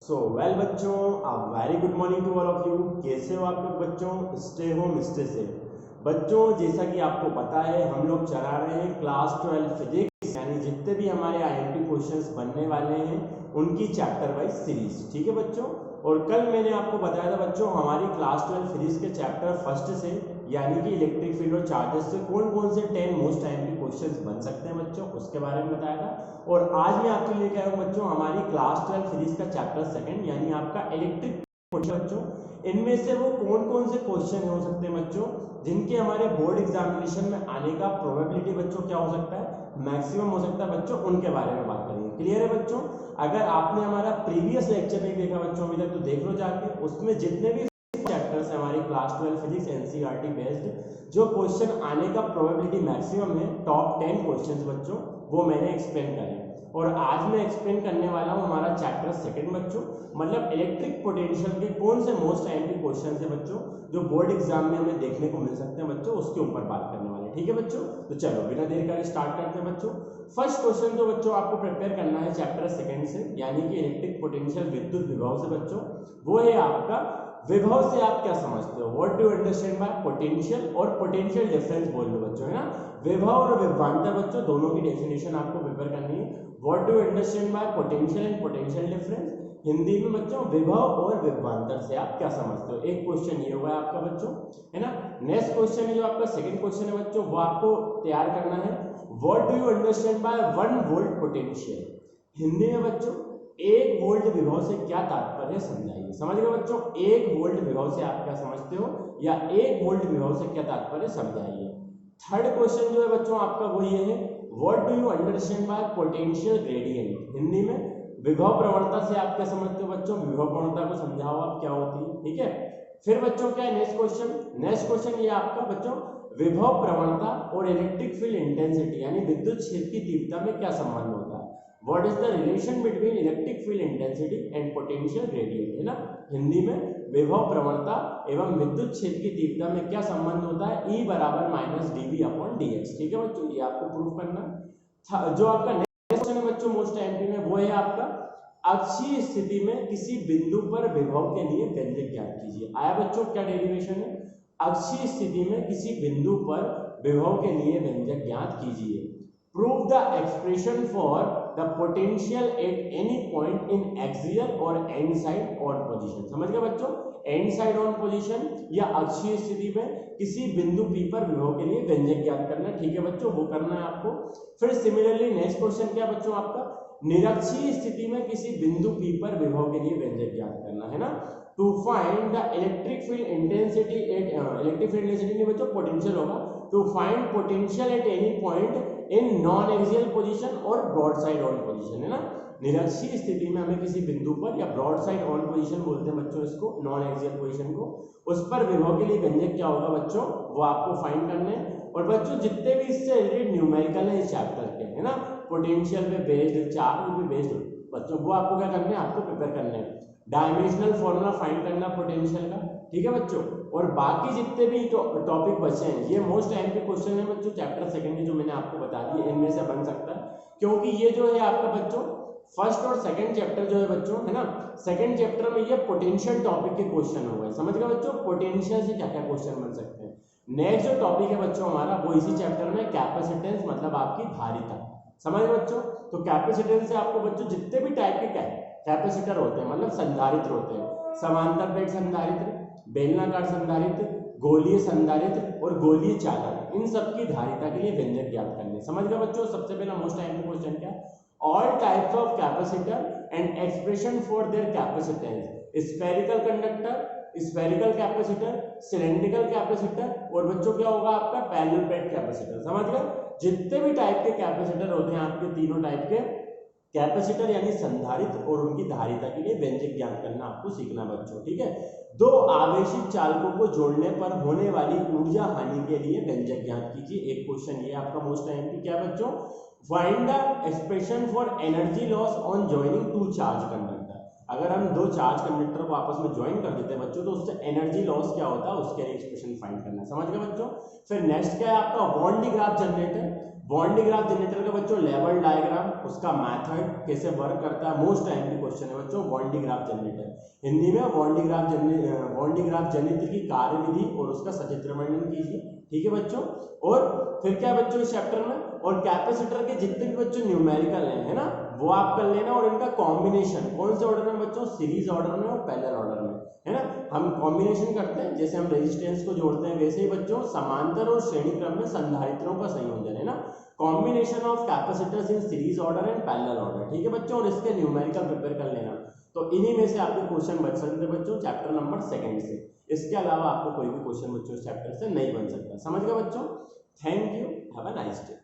Well बच्चों, very good morning to all of you. कैसे हो आप लोग बच्चों? Stay home stay safe. बच्चों जैसा कि आपको पता है हम लोग चला रहे हैं क्लास 12 फिजिक्स, यानी जितने भी हमारे आईएमपी क्वेश्चंस बनने वाले हैं उनकी चैप्टर वाइज सीरीज। ठीक है बच्चों, और कल मैंने आपको बताया था बच्चों हमारी क्लास 12 फिजिक्स के चैप्टर फर्स्ट से यानी कि इलेक्ट्रिक फील्ड और चार्जेस से कौन कौन से 10 मोस्ट आईएमपी क्वेश्चंस बन सकते हैं बच्चों, उसके बारे में बताया था। और आज मैं आपके लिए कह रहा हूँ बच्चों हमारी क्लास 12 फिजिक्स का चैप्टर सेकंड यानी आपका इलेक्ट्रिक बच्चों, इनमें से वो कौन कौन से क्वेश्चन हो सकते हैं बच्चों जिनके हमारे बोर्ड एग्जामिनेशन में आने का प्रोबेबिलिटी बच्चों क्या हो सकता है, मैक्सिमम हो सकता है बच्चों, उनके बारे में बात करेंगे। क्लियर है बच्चों? अगर आपने हमारा प्रीवियस लेक्चर नहीं देखा बच्चों अभी तक तो देख लो जाके, उसमें जितने भी चैप्टर्स है हमारी क्लास 12 फिजिक्स एनसीईआरटी बेस्ड जो क्वेश्चन आने का प्रोबेबिलिटी मैक्सिमम है, टॉप 10 क्वेश्चंस बच्चों वो मैंने एक्सप्लेन करे। और आज मैं एक्सप्लेन करने वाला हूं हमारा चैप्टर सेकंड बच्चों, मतलब इलेक्ट्रिक पोटेंशियल के कौन से मोस्ट आईएमपी क्वेश्चन है बच्चों जो बोर्ड एग्जाम में हमें देखने को मिल सकते हैं बच्चों, उसके ऊपर बात करने वाले। ठीक है बच्चों, तो चलो बिना देर का स्टार्ट करते हैं बच्चों। फर्स्ट क्वेश्चन जो बच्चों आपको प्रिपेयर करना है चैप्टर सेकंड से यानी कि इलेक्ट्रिक पोटेंशियल विद्युत विभव से बच्चों, वो है आपका विभव से आप क्या समझते हो, what do you understand by potential, और पोटेंशियल डिफरेंस बोल लो बच्चों, है ना। विभव और विभवांतर बच्चों दोनों की डेफिनेशन आपको प्रिपेयर करनी है। What do you understand by potential and potential difference, Hindi में बच्चों विभव और विभवांतर से आप क्या समझते हो। एक क्वेश्चन ये होगा आपका बच्चों, है ना। नेक्स्ट क्वेश्चन है जो आपका सेकंड क्वेश्चन है बच्चों, वो आपको तैयार करना है। What do you understand by 1 volt potential, Hindi में बच्चों 1 वोल्ट विभव से क्या तात्पर्य समझाइए। समझ गए बच्चों, 1 वोल्ट विभव से आप क्या समझते हो या 1 वोल्ट विभव से क्या तात्पर्य समझाइए। थर्ड क्वेश्चन जो है बच्चों आपका वो ये है, what do you understand by potential gradient, Hindi में विभव प्रवणता से आप क्या समझते हो बच्चों, विभव प्रवणता को समझाओ आप क्या होती है। ठीक है, फिर बच्चों क्या है नेक्स्ट क्वेश्चन, नेक्स्ट क्वेश्चन ये आपका बच्चों विभव प्रवणता और इलेक्ट्रिक फील्ड इंटेंसिटी यानी विद्युत क्षेत्र की तीव्रता में क्या संबंध होता है। What is the relation between electric field intensity and potential gradient, है ना। हिंदी में विभव प्रवणता एवं विद्युत क्षेत्र की तीव्रता में क्या संबंध होता है, E बराबर माइनस dV अपॉन dx। ठीक है बच्चों, ये आपको प्रूव करना है। जो आपका नेक्स्ट क्वेश्चन है बच्चों मोस्ट आईएमपी में, वो है आपका अक्षीय स्थिति में किसी बिंदु पर विभव के लिए व्यंजक ज्ञात कीजिए। आया बच्चों, क्या डेरिवेशन है, अक्षीय स्थिति में किसी बिंदु पर विभव के लिए व्यंजक ज्ञात कीजिए। Prove the expression for the potential at any point in axial or end side on position। समझ गए बच्चों, एंड साइड ऑन पोजीशन या अक्षीय स्थिति में किसी बिंदु P पर विभव के लिए व्यंजक ज्ञात करना है। ठीक है बच्चों, वो करना है आपको। फिर सिमिलरली नेक्स्ट क्वेश्चन क्या बच्चों आपका, निरक्षीय स्थिति में किसी बिंदु P पर विभव के लिए व्यंजक ज्ञात करना है ना। To find the electric field intensity at, electric field intensity नहीं बच्चों पोटेंशियल होगा, to find potential at any point in non axial position और ब्रॉड साइड ऑन पोजीशन, है ना। निरक्षीय स्थिति में हमें किसी बिंदु पर या ब्रॉड साइड ऑन पोजीशन बोलते हैं बच्चों इसको, नॉन एक्सियल पोजीशन को, उस पर विभव के लिए व्यंजक क्या होगा बच्चों वो आपको फाइंड करने हैं। और बच्चों जितने भी इससे रिलेटेड न्यूमेरिकल है इस चैप्टर के, है ना, पोटेंशियल पे बेस्ड, चार्ज पे बेस्ड बच्चों, वो आपको क्या करने हैं, आपको प्रिपेयर करने हैं। डायमेंशनल फॉर्मूला फाइंड करना पोटेंशियल का, ठीक है बच्चों। और बाकी जितने भी टॉपिक बचे हैं ये मोस्ट आईएमपी क्वेश्चन है बच्चों चैप्टर सेकंड के जो मैंने आपको बता दिए, इनमें से बन सकता है, क्योंकि ये जो है आपका बच्चों फर्स्ट और सेकंड चैप्टर जो है बच्चों, है ना, सेकंड चैप्टर में ये पोटेंशियल टॉपिक के क्वेश्चन हो गए। समझ गए बच्चों, पोटेंशियल से क्या क्या क्वेश्चन बन सकते हैं। नेक्स्ट जो टॉपिक है बच्चों हमारा वो इसी चैप्टर में कैपेसिटेंस, मतलब आपकी धारिता। समझ गए बच्चों, तो कैपेसिटेंस से आपको बच्चों जितने भी टाइप के कैपेसिटर होते हैं मतलब संधारित्र होते हैं, समांतर प्लेट संधारित्र, बेलनाकार संधारित्र, गोलीय संधारित्र और गोलीय चालक, इन सब की धारिता के लिए व्यंजक ज्ञात करने। समझ गए बच्चों, सबसे पहला मोस्ट आईएमपी क्वेश्चन क्या, all types of capacitor and expression for their capacitance, spherical conductor, spherical capacitor, cylindrical capacitor और बच्चों क्या होगा आपका पैरेलल प्लेट कैपेसिटर। समझ गए, जितने भी टाइप के कैपेसिटर होते हैं आपके तीनों टाइप के कैपेसिटर यानी संधारित्र और उनकी धारिता के लिए व्यंजक ज्ञात करना आपको सीखना बच्चों। ठीक है, दो आवेशित चालकों को जोड़ने पर होने वाली ऊर्जा हानि के लिए व्यंजक ज्ञात कीजिए। एक क्वेश्चन ये आपका मोस्ट आईएमपी क्या बच्चों, find the expression for energy loss on joining two charge conductor. अगर हम दो चार्ज कंडक्टर को आपस में ज्वाइन कर देते हैं बच्चों तो उससे एनर्जी लॉस क्या होता है उसके लिए एक्सप्रेशन फाइंड करना है। समझ गए बच्चों। फिर नेक्स्ट क्या है आपका bond graph generator. Bond graph generator का बच्चों लेवल डायग्राम, उसका मेथड कैसे वर्क करता है, मोस्ट टाइमली क्वेश्चन है बच्चों बॉन्ड ग्राफ जनरेटर। हिंदी में बॉन्ड ग्राफ जनरेटर की कार्यविधि और उसका सचित्र वर्णन कीजिए, ठीक है बच्चों। और फिर क्या बच्चों इस चैप्टर में, और कैपेसिटर के जितने भी बच्चों न्यूमेरिकल है ना, वो आप कर लेना, और इनका कॉम्बिनेशन कौन से ऑर्डर में बच्चों, सीरीज ऑर्डर में और पैरेलल ऑर्डर में, है ना। हम कॉम्बिनेशन करते हैं, जैसे हम रेजिस्टेंस को जोड़ते हैं वैसे ही बच्चों समांतर और श्रेणी क्रम में संधारित्रों का संयोजन, है ना। Combination of capacitors in series order and parallel order, ठीक है बच्चों। और इसके न्यूमेरिकल प्रिपेयर कर लेना। तो इन्हीं में से आपके क्वेश्चन बन सकते हैं बच्चों चैप्टर नंबर 2 से। इसके अलावा आपको कोई भी क्वेश्चन बच्चों इस चैप्टर से नहीं बन सकता। समझ गए बच्चों? Thank you, have a nice day.